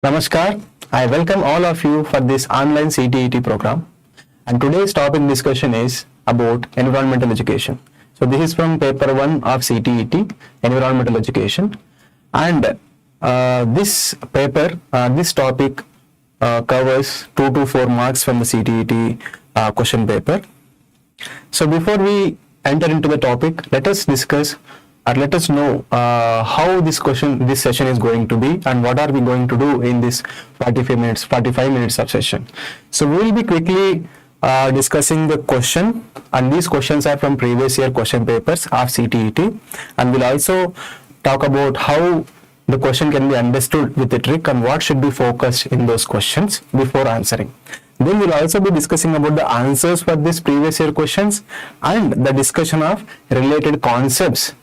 Namaskar. I welcome all of you for this online CTET program. And today's topic discussion is about environmental education. So this is from paper 1 of CTET, environmental education. And this topic covers 2 to 4 marks from the CTET question paper. So before we enter into the topic, let us discuss or let us know how this session is going to be and what are we going to do in this 45 minutes of session. So we will be quickly discussing the question, and these questions are from previous year question papers of CTET, and we'll also talk about how the question can be understood with a trick and what should be focused in those questions before answering. Then we'll also be discussing about the answers for these previous year questions and the discussion of related concepts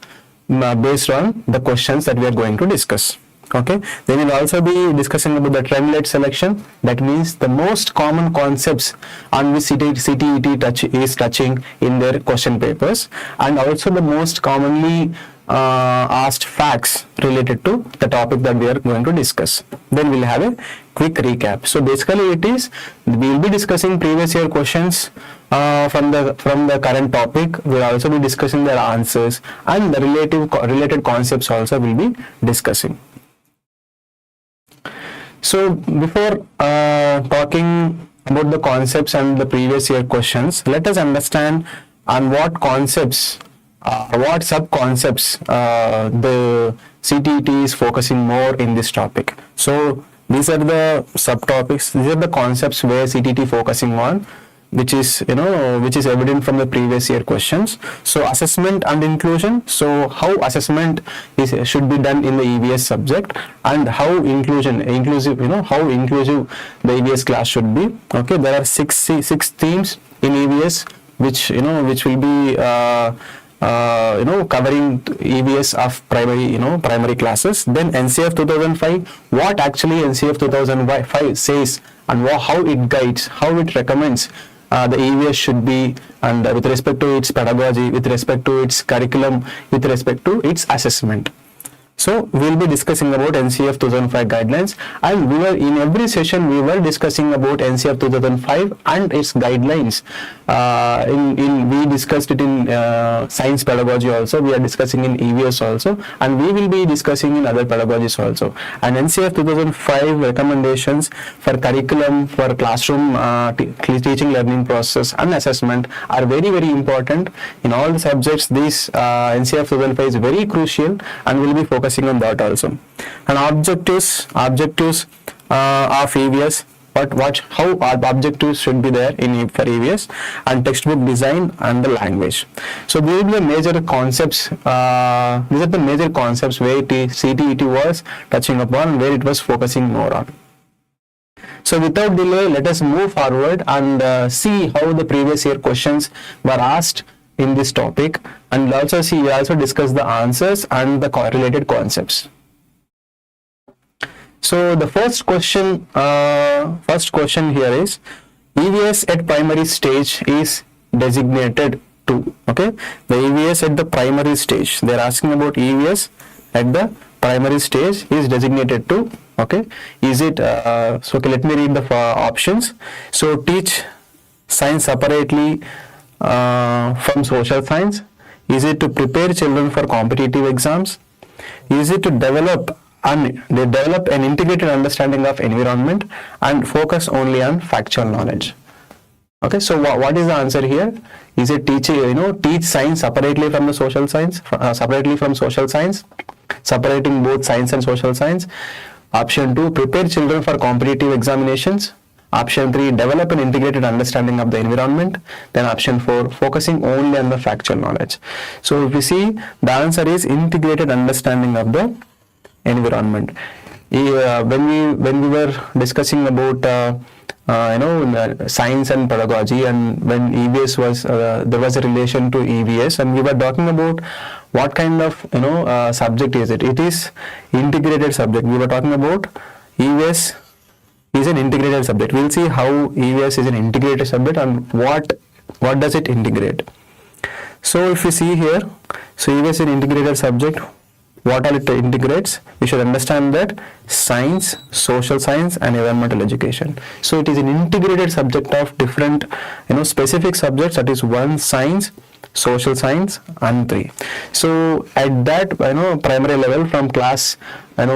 based on the questions that we are going to discuss. Okay, then we'll also be discussing about the trend-led selection. That means the most common concepts on which CTET is touching in their question papers, and also the most commonly asked facts related to the topic that we are going to discuss. Then we'll have a quick recap. So basically we'll be discussing previous year questions from the current topic. We'll also be discussing their answers, and the related concepts also will be discussing. So before talking about the concepts and the previous year questions, let us understand on what concepts what sub-concepts the CTET is focusing more in this topic. So these are the subtopics, these are the concepts where CTET focusing on, which is evident from the previous year questions. So assessment and inclusion, so how assessment should be done in the EVS subject, and how inclusive the EVS class should be. Okay, there are six themes in EVS which will be covering EVS of primary classes. Then NCF 2005, what actually NCF 2005 says and how it guides, how it recommends the EVS should be, and with respect to its pedagogy, with respect to its curriculum, with respect to its assessment. So we'll be discussing about NCF 2005 guidelines, and in every session we were discussing about NCF 2005 and its guidelines. We discussed it in science pedagogy also, we are discussing in EVS also, and we will be discussing in other pedagogies also. And NCF 2005 recommendations for curriculum, for classroom teaching learning process and assessment are very, very important in all the subjects. This NCF 2005 is very crucial, and we'll be focusing on that also. And objectives of EVS, how objectives should be there for EVS, and textbook design and the language. So these are the major concepts. These are the major concepts where CTET was touching upon, where it was focusing more on. So without delay, let us move forward and see how the previous year questions were asked in this topic, and we also discuss the answers and the related concepts. So the first question here is, EVS at primary stage is designated to. Okay, the EVS at the primary stage, they are asking about EVS at the primary stage is designated to. Okay, is it so okay, let me read the options. So teach science separately from social science? Is it to prepare children for competitive exams? Is it to develop an integrated understanding of environment and focus only on factual knowledge? Okay, so what is the answer here? Is it teach science separately from the social science, separating both science and social science? Option 2, prepare children for competitive examinations. Option 3, develop an integrated understanding of the environment. Then option 4, focusing only on the factual knowledge. So if you see, the answer is integrated understanding of the environment. When we were discussing about science and pedagogy, and when EVS was there was a relation to EVS, and we were talking about what kind of subject is it. It is integrated subject. We were talking about EVS is an integrated subject. We'll see how EVS is an integrated subject and what does it integrate. So if you see here, so EVS is an integrated subject. what all it integrates? We should understand that science, social science, and environmental education. So it is an integrated subject of different, specific subjects. That is one science, social science, and 3. So at that, primary level from class 3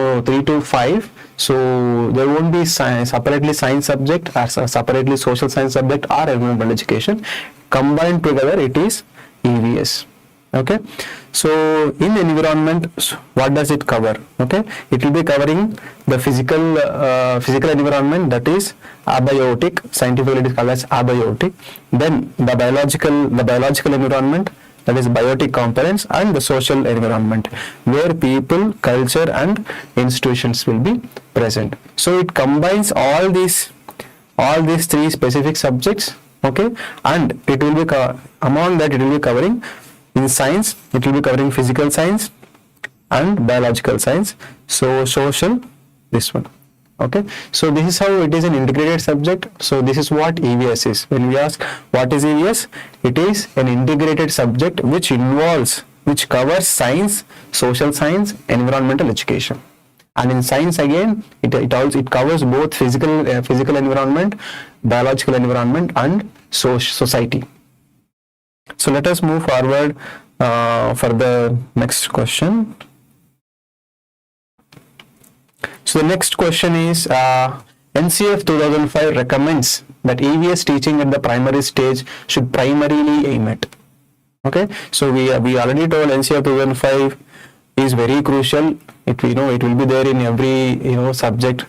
to 5, so there won't be separately science subject or separately social science subject or environmental education. Combined together it is EVS. Okay, so in environment, what does it cover? Okay, it will be covering the physical environment, that is abiotic. Scientifically it is called as abiotic. Then the biological environment, that is biotic components, and the social environment where people, culture, and institutions will be present. So it combines all these 3 specific subjects. Okay, and it will be among that it will be covering. In science, it will be covering physical science and biological science. So social, this one. Okay, so this is how it is an integrated subject. So this is what EVS is. When we ask what is EVS, it is an integrated subject which covers science, social science, environmental education. And in science again, it covers both physical environment, biological environment, and society. So let us move forward for the next question. So the next question is, NCF 2005 recommends that EVS teaching at the primary stage should primarily aim at. Okay, so we already told NCF 2005 is very crucial. It will be there in every subject,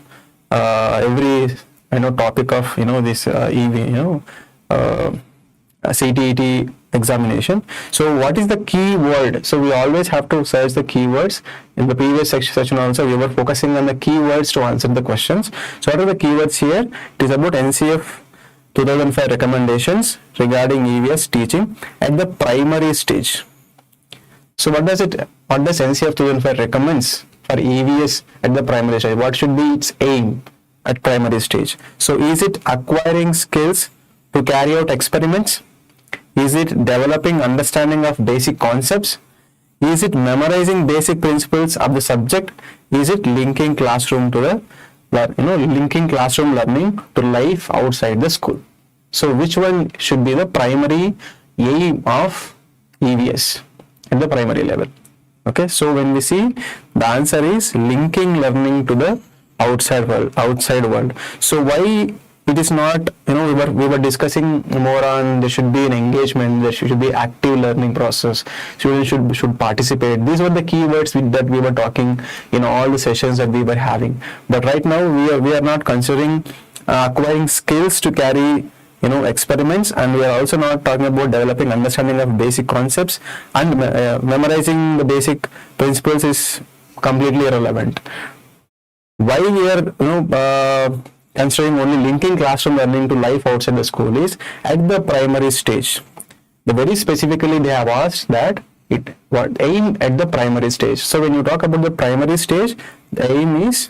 every topic of this CTET examination. So what is the key word? So we always have to search the keywords. In the previous session also we were focusing on the keywords to answer the questions. So what are the keywords here? It is about NCF 2005 recommendations regarding EVS teaching at the primary stage. So what does NCF 2005 recommends for EVS at the primary stage? What should be its aim at primary stage? So is it acquiring skills to carry out experiments? Is it developing understanding of basic concepts? Is it memorizing basic principles of the subject? Is it linking classroom to linking classroom learning to life outside the school? So which one should be the primary aim of EVS at the primary level? Okay, so when we see, the answer is linking learning to the outside world. So why it is not, we were discussing more on there should be an engagement, there should be active learning process, students should participate. These were the keywords that we were talking in all the sessions that we were having. But right now we are not considering acquiring skills to carry experiments, and we are also not talking about developing understanding of basic concepts, and memorizing the basic principles is completely irrelevant. Why we are considering only linking classroom learning to life outside the school is at the primary stage. Very specifically they have asked that what aim at the primary stage. So when you talk about the primary stage, the aim is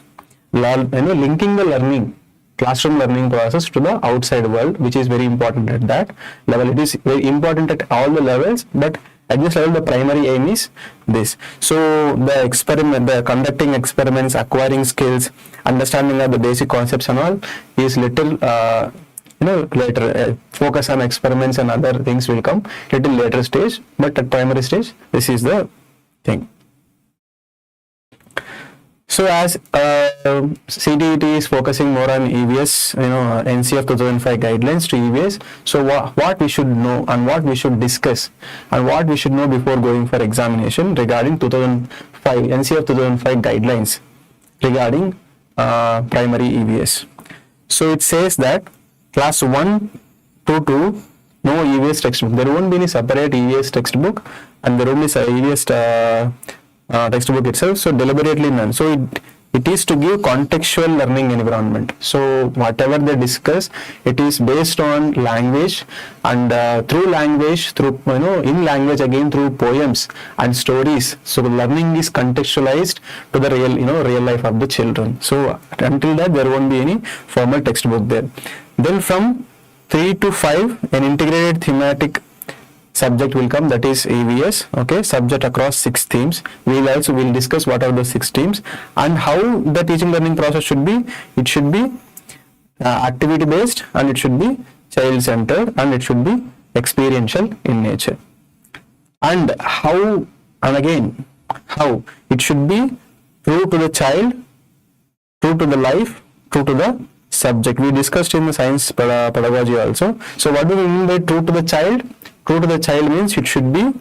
linking the classroom learning process to the outside world, which is very important at that level. It is very important at all the levels, but at this level the primary aim is this. So the conducting experiments, acquiring skills, understanding of the basic concepts and all is little later. Focus on experiments and other things will come little later stage, but at primary stage this is the thing. So as CTET is focusing more on EVS, NCF 2005 guidelines to EVS. So what we should know and what we should discuss and what we should know before going for examination regarding NCF 2005 guidelines regarding primary EVS. So it says that class 1 to 2, no EVS textbook. There won't be any separate EVS textbook, and there won't be EVS textbook itself, so deliberately none. So it is to give contextual learning environment. So whatever they discuss, it is based on language, and through language, in language again through poems and stories. So the learning is contextualized to the real life of the children. So until that there won't be any formal textbook there. Then from 3 to 5, an integrated thematic subject will come, that is EVS. Okay, subject across 6 themes. We'll discuss what are the 6 themes and how the teaching learning process should be. It should be activity based, and it should be child centered, and it should be experiential in nature. And how, and again, how it should be true to the child, true to the life, true to the subject. We discussed in the science pedagogy also. So what do we mean by true to the child? True to the child means it should be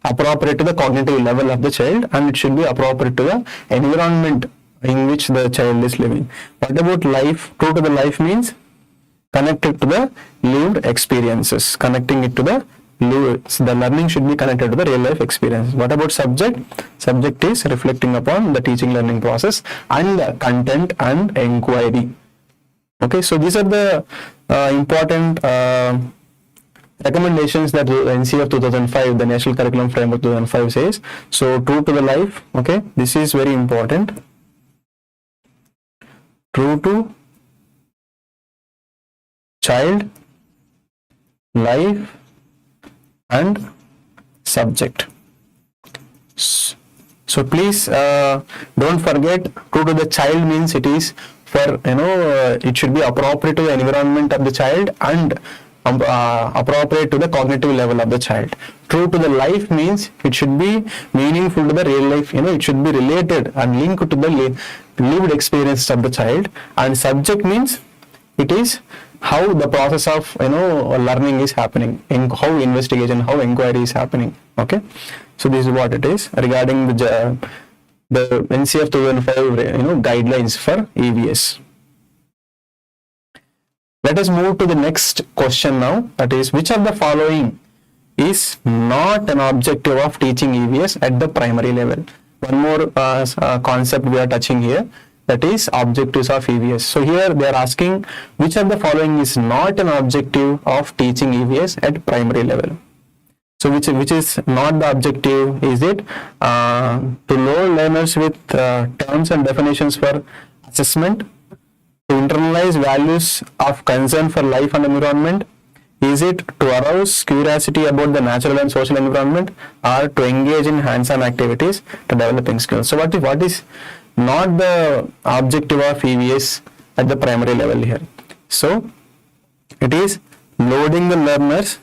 appropriate to the cognitive level of the child, and it should be appropriate to the environment in which the child is living. What about life? True to the life means connected to the lived experiences, connecting it to the learning should be connected to the real life experiences. What about subject? Subject is reflecting upon the teaching learning process and the content and inquiry. Okay, so these are the important recommendations that NCF 2005, the National Curriculum Framework 2005 says. So true to the life, okay, this is very important. True to child, life and subject. So please don't forget, true to the child means it is for, it should be appropriate to the environment of the child and appropriate to the cognitive level of the child. True to the life means it should be meaningful to the real life, it should be related and linked to the lived experience of the child. And subject means it is how the process of learning is happening, in how investigation, how inquiry is happening. Okay, so this is what it is regarding the NCF 2005 guidelines for EVS. Let us move to the next question now, that is, which of the following is not an objective of teaching EVS at the primary level? One more concept we are touching here, that is objectives of EVS. So here they are asking which of the following is not an objective of teaching EVS at primary level. So which is not the objective? Is it to load learners with terms and definitions for assessment, to internalize values of concern for life and environment? Is it to arouse curiosity about the natural and social environment, or to engage in hands-on activities to developing skills? So what is not the objective of EVS at the primary level here? So it is loading the learners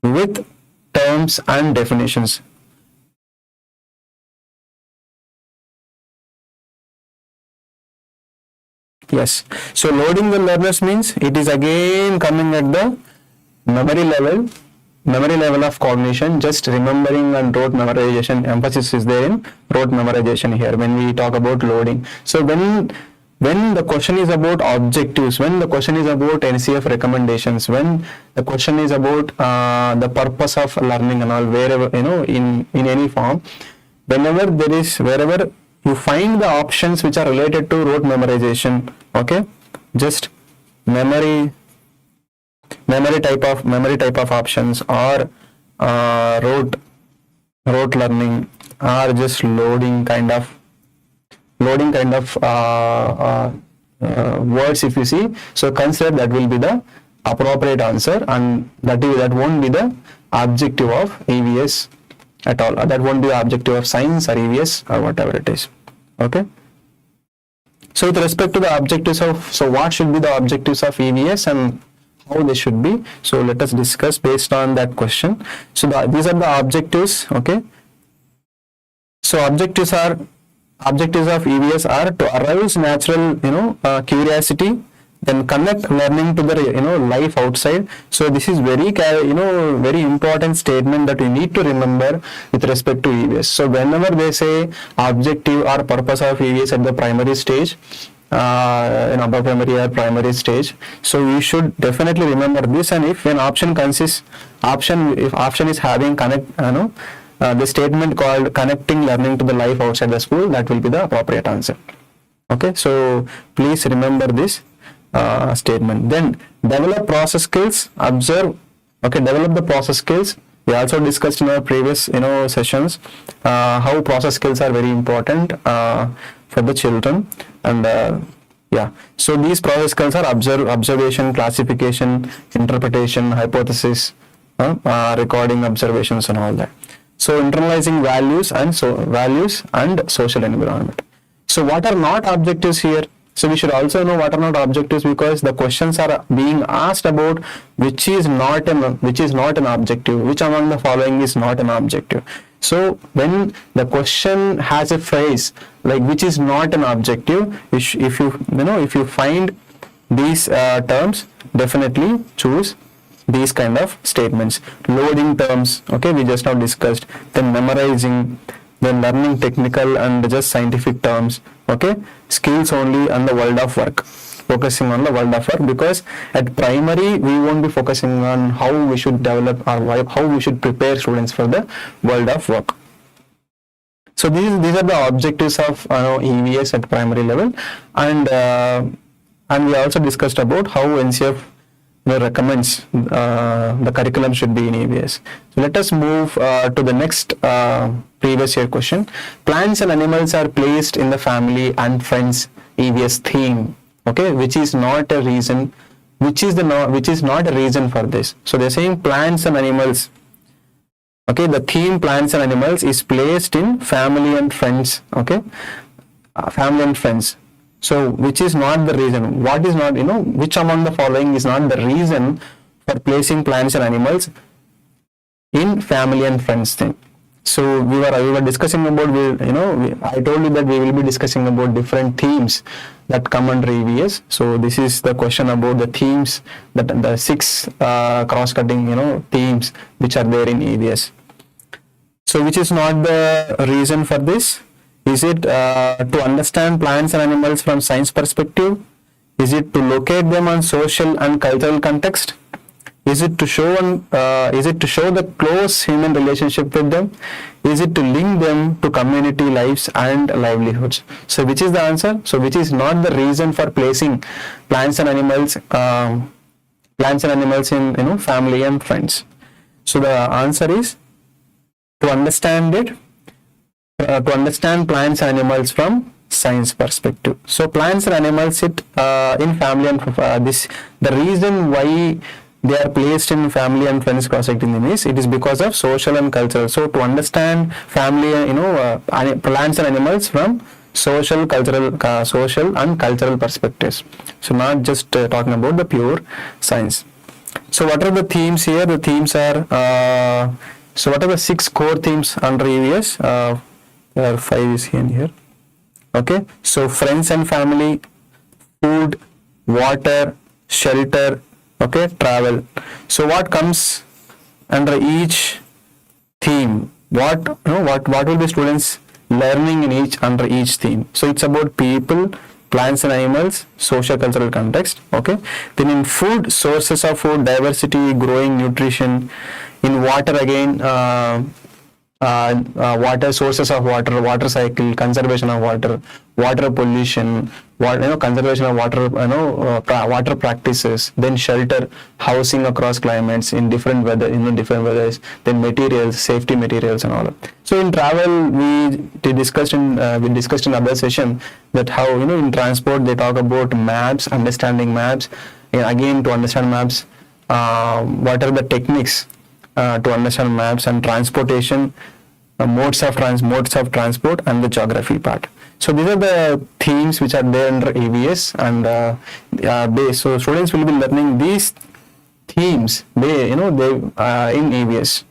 with terms and definitions. Yes, so loading the learners means it is again coming at the memory level of cognition, just remembering and rote memorization. Emphasis is there in rote memorization here when we talk about loading. So when the question is about objectives, when the question is about NCF recommendations, when the question is about the purpose of learning and all, wherever, in any form, wherever you find the options which are related to rote memorization, okay, just memory type of options, or rote learning, or just loading kind of words, if you see, so consider that will be the appropriate answer, and that won't be the objective of EVS at all. That won't be the objective of science or EVS or whatever it is. Okay. So with respect to the objectives so what should be the objectives of EVS and how they should be? So let us discuss based on that question. So these are the objectives. Okay. So objectives of EVS are to arouse natural, curiosity, then connect learning to the, life outside. So this is very important statement that we need to remember with respect to EVS. So whenever they say objective or purpose of EVS at the primary stage, upper primary or primary stage, so we should definitely remember this. And if an option is having the statement called connecting learning to the life outside the school, that will be the appropriate answer. Okay, so please remember this statement. Then develop process skills, observe. Okay, develop the process skills. We also discussed in our previous sessions how process skills are very important for the children. And so these process skills are observation, classification, interpretation, hypothesis, recording observations and all that. So internalizing values and social environment. So what are not objectives here? So we should also know what are not objectives, because the questions are being asked about which is not an objective, which among the following is not an objective. So when the question has a phrase like which is not an objective, if you find these terms, definitely choose these kind of statements. Loading terms, okay, we just now discussed. Then memorizing, then learning technical and just scientific terms, okay, skills only and the world of work, focusing on the world of work, because at primary we won't be focusing on how we should develop or how we should prepare students for the world of work. So these are the objectives of EVS at primary level, and we also discussed about how NCF recommends the curriculum should be in EVS. So let us move to the next previous year question. Plants and animals are placed in the family and friends EVS theme, okay, which is not a reason, which is not a reason for this. So they're saying plants and animals, okay, the theme plants and animals is placed in family and friends, okay, family and friends. So which is not the reason, what is not, which among the following is not the reason for placing plants and animals in family and friends thing. So we were discussing about, I told you that we will be discussing about different themes that come under EVS. So this is the question about the themes, that the 6 cross-cutting, themes which are there in EVS. So which is not the reason for this? Is it to understand plants and animals from science perspective? Is it to locate them on social and cultural context? Is it to show the close human relationship with them? Is it to link them to community lives and livelihoods? So which is the answer? So which is not the reason for placing plants and animals in family and friends? So the answer is to understand it. To understand plants and animals from science perspective. So plants and animals sit in family and the reason why they are placed in family and friends cross-secting them is, it is because of social and cultural. So to understand family, plants and animals from social and cultural perspectives. So not just talking about the pure science. So what are the themes here? The themes are, so what are the 6 core themes under EVS? There are 5 is here. Okay, so friends and family, food, water, shelter, okay, travel. So what comes under each theme? What will be students learning under each theme? So it's about people, plants and animals, social cultural context, okay. Then in food, sources of food, diversity, growing, nutrition. In water again, water, sources of water, water cycle, conservation of water, water pollution, conservation of water, water practices. Then shelter, housing across climates in different weather, different weathers. Then materials, safety materials and all. So in travel, we discussed in other session that how in transport they talk about maps, understanding maps. Again, to understand maps, what are the techniques to understand maps, and transportation, modes of transport, and the geography part. So these are the themes which are there under EVS, and so students will be learning these themes in EVS.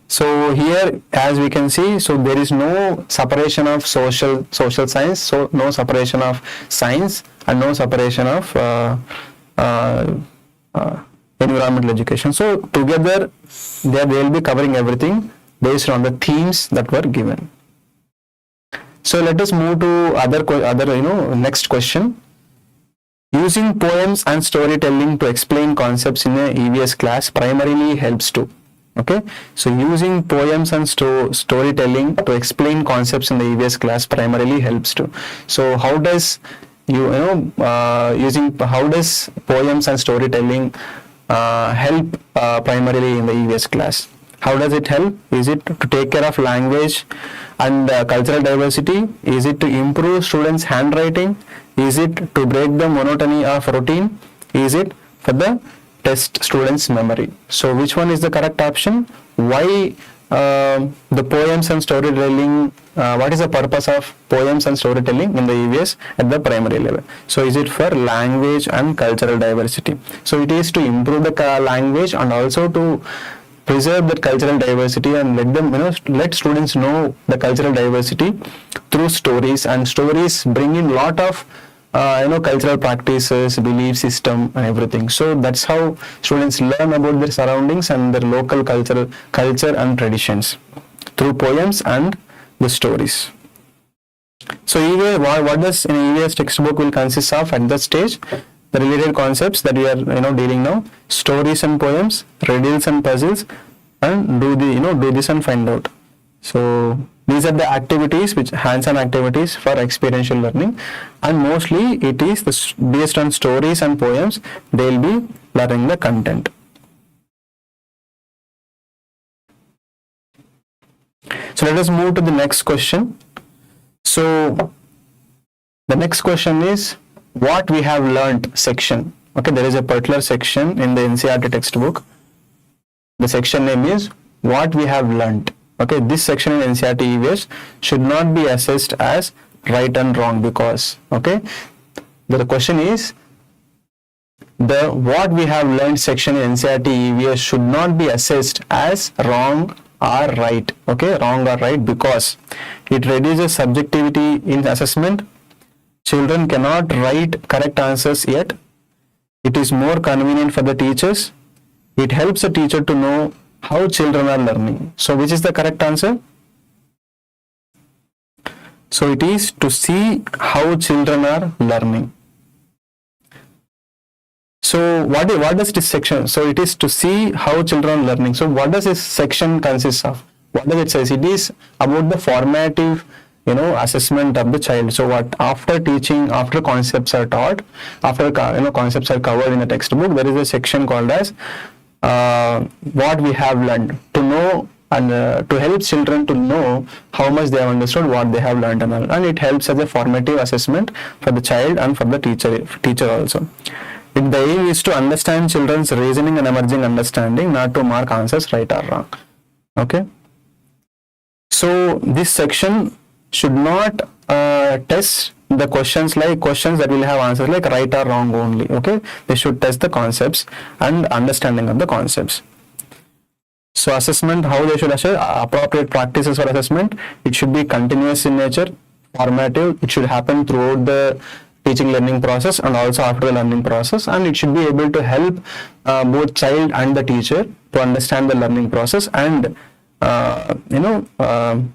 So here, as we can see, so there is no separation of social science, so no separation of science, and no separation of environmental education. So together they will be covering everything based on the themes that were given. So let us move to other next question. Using poems and storytelling to explain concepts in a EVS class primarily helps to. Okay, so using poems and storytelling to explain concepts in the EVS class primarily helps to. So how does how does poems and storytelling help primarily in the EVS class? How does it help? Is it to take care of language and cultural diversity? Is it to improve students' handwriting? Is it to break the monotony of routine? Is it for the test students' memory. So which one is the correct option? Why the poems and storytelling, what is the purpose of poems and storytelling in the EVS at the primary level? So is it for language and cultural diversity? So it is to improve the language and also to preserve that cultural diversity and let them, let students know the cultural diversity through stories, and stories bring in lot of cultural practices, belief system and everything. So that's how students learn about their surroundings and their local culture and traditions through poems and the stories. So EVS, what does an EVS textbook will consist of at that stage? The related concepts that we are dealing now: stories and poems, riddles and puzzles, and do this and find out. So these are the activities, which hands-on activities for experiential learning, and mostly it is based on stories and poems. They will be learning the content. So let us move to the next question. So the next question is what we have learnt section. Okay, there is a particular section in the NCERT textbook. The section name is what we have learnt. Okay, this section in NCERT EVS should not be assessed as right and wrong, because the question is the what we have learned section in NCERT EVS should not be assessed as wrong or right. Okay, wrong or right, because it reduces subjectivity in assessment. Children cannot write correct answers yet. It is more convenient for the teachers. It helps the teacher to know how children are learning. So which is the correct answer? So it is to see how children are learning. So what does this section? So it is to see how children are learning. So what does this section consist of? What does it say? It is about the formative assessment of the child. So what after teaching, after concepts are taught, after concepts are covered in the textbook, there is a section called as what we have learned, to know and to help children to know how much they have understood what they have learned, and it helps as a formative assessment for the child and for the teacher also. The aim is to understand children's reasoning and emerging understanding, not to mark answers right or wrong. Okay, so this section should not test the questions like questions that will have answers like right or wrong only. Okay, they should test the concepts and understanding of the concepts. So assessment, how they should assess, appropriate practices for assessment. It should be continuous in nature, formative. It should happen throughout the teaching learning process and also after the learning process, and it should be able to help both child and the teacher to understand the learning process and to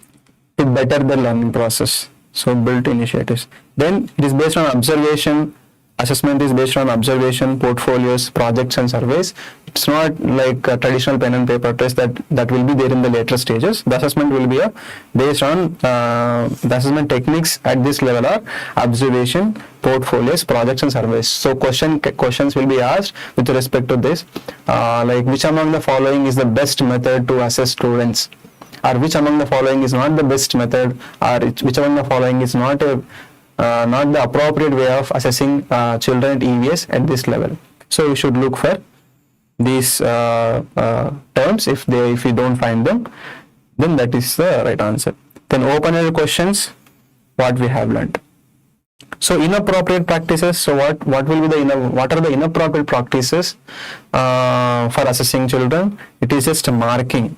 better the learning process. So built initiatives. Then it is based on observation. Assessment is based on observation, portfolios, projects and surveys. It's not like a traditional pen and paper test that will be there in the later stages. The assessment will be based on the assessment techniques at this level are observation, portfolios, projects and surveys. So questions will be asked with respect to this, like which among the following is the best method to assess students, or which among the following is not the best method, or which among the following is not the appropriate way of assessing children at EVS at this level. So you should look for these terms. If you don't find them, then that is the right answer. Then open-ended questions, what we have learned. So inappropriate practices. So what will be what are the inappropriate practices for assessing children? It is just marking.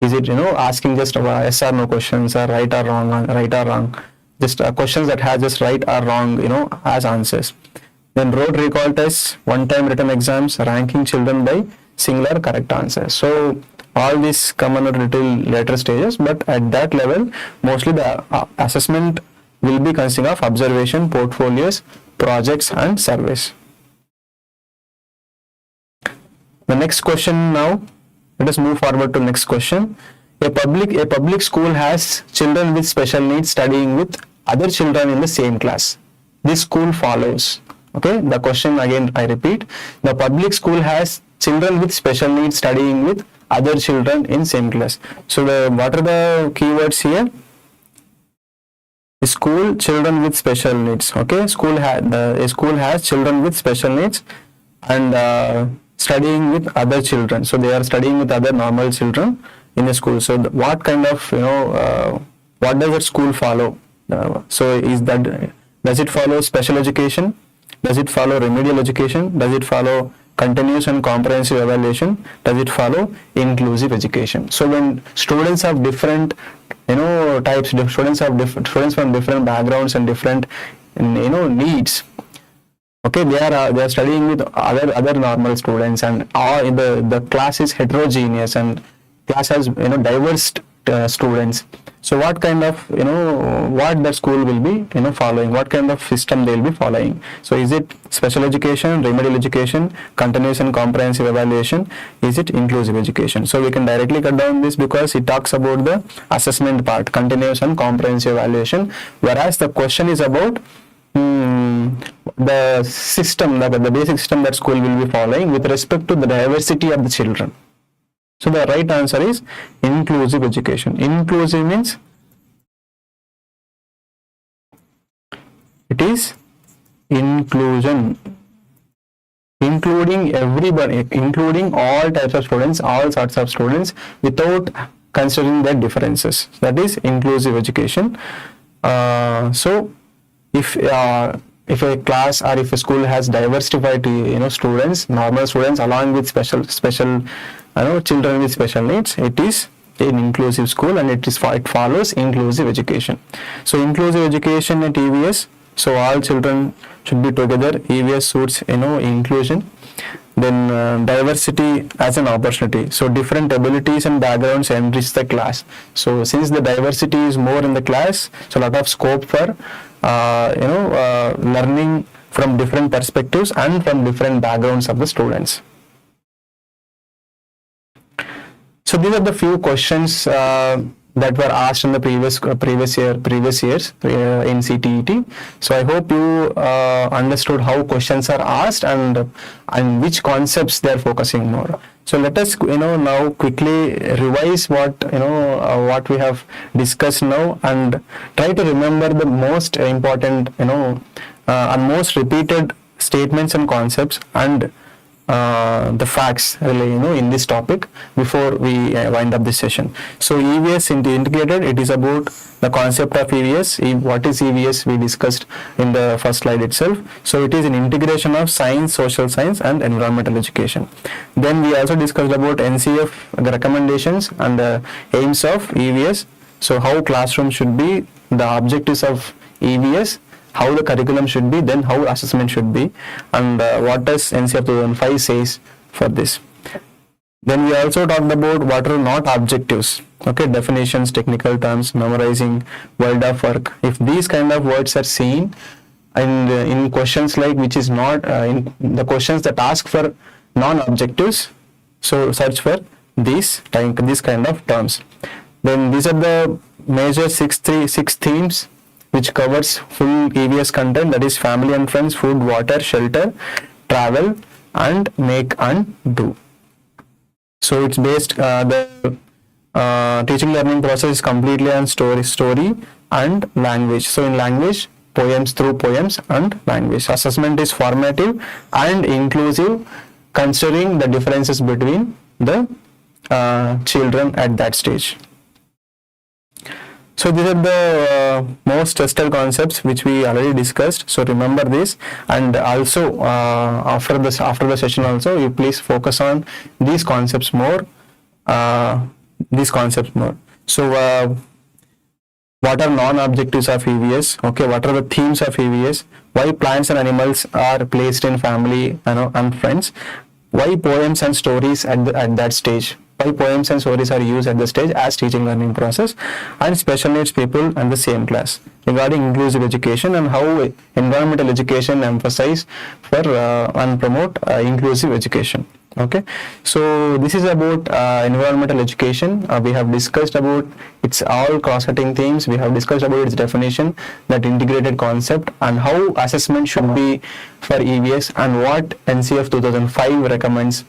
Is it asking just yes or no questions, or right or wrong, just questions that have just right or wrong as answers. Then rote recall tests, one-time written exams, ranking children by singular correct answers. So all these come on a little later stages, but at that level mostly the assessment will be consisting of observation, portfolios, projects and surveys. The next question now. Let us move forward to next question. A public school has children with special needs studying with other children in the same class. This school follows. Okay, the question again I repeat. The public school has children with special needs studying with other children in same class. So what are the keywords here? School, children with special needs. Okay, a school has children with special needs, and studying with other children. So they are studying with other normal children in a school. So what kind of, what does that school follow? So is that, does it follow special education? Does it follow remedial education? Does it follow continuous and comprehensive evaluation? Does it follow inclusive education? So when students have different, types, students from different backgrounds and different, needs. Okay, they are studying with other normal students, and all the class is heterogeneous, and class has diverse students. So what kind of what the school will be following, what kind of system they will be following? So is it special education, remedial education, continuous and comprehensive evaluation? Is it inclusive education? So we can directly cut down this because it talks about the assessment part, continuous and comprehensive evaluation, whereas the question is about the system, the basic system that school will be following with respect to the diversity of the children. So the right answer is inclusive education. Inclusive means it is inclusion, including everybody, including all types of students, all sorts of students, without considering their differences. That is inclusive education. So if a class or if a school has diversified students, normal students along with special children with special needs, it is an inclusive school, and it follows inclusive education. So inclusive education at EVS, so all children should be together. EVS suits inclusion. Then diversity as an opportunity, so different abilities and backgrounds enrich the class. So since the diversity is more in the class, so a lot of scope for learning from different perspectives and from different backgrounds of the students. So these are the few questions that were asked in the previous years in CTET. So I hope you understood how questions are asked and which concepts they are focusing more. So let us now quickly revise what we have discussed now, and try to remember the most important and most repeated statements and concepts and the facts really in this topic before we wind up this session. So EVS integrated, it is about the concept of EVS. What is EVS we discussed in the first slide itself. So it is an integration of science, social science and environmental education. Then we also discussed about NCF, the recommendations and the aims of EVS. So how classroom should be, the objectives of EVS, how the curriculum should be, then how assessment should be, and what does NCF 2005 says for this. Then we also talked about what are not objectives, okay, definitions, technical terms, memorizing, world of work. If these kind of words are seen and in questions like which is not in the questions that ask for non-objectives, so search for these kind of terms. Then these are the major six themes which covers full EVS content, that is family and friends, food, water, shelter, travel and make and do. So it's based, the teaching learning process is completely on story and language. So in language, poems through poems and language. Assessment is formative and inclusive, considering the differences between the children at that stage. So these are the most tested concepts which we already discussed. So remember this, and also after the session also, you please focus on these concepts more. So what are non-objectives of EVS? Okay, what are the themes of EVS? Why plants and animals are placed in family and friends? Why poems and stories at that stage? Why poems and stories are used at the stage as teaching learning process, and special needs people and the same class, regarding inclusive education and how environmental education emphasize for and promote inclusive education. Okay, so this is about environmental education. We have discussed about its all cross-cutting themes. We have discussed about its definition, that integrated concept, and how assessment should be for EVS, and what NCF 2005 recommends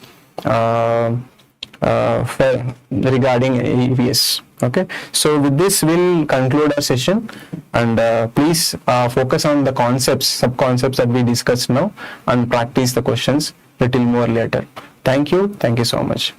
regarding EVS. Okay, so with this we'll conclude our session, and please focus on the concepts, sub-concepts that we discussed now, and practice the questions little more later. Thank you so much.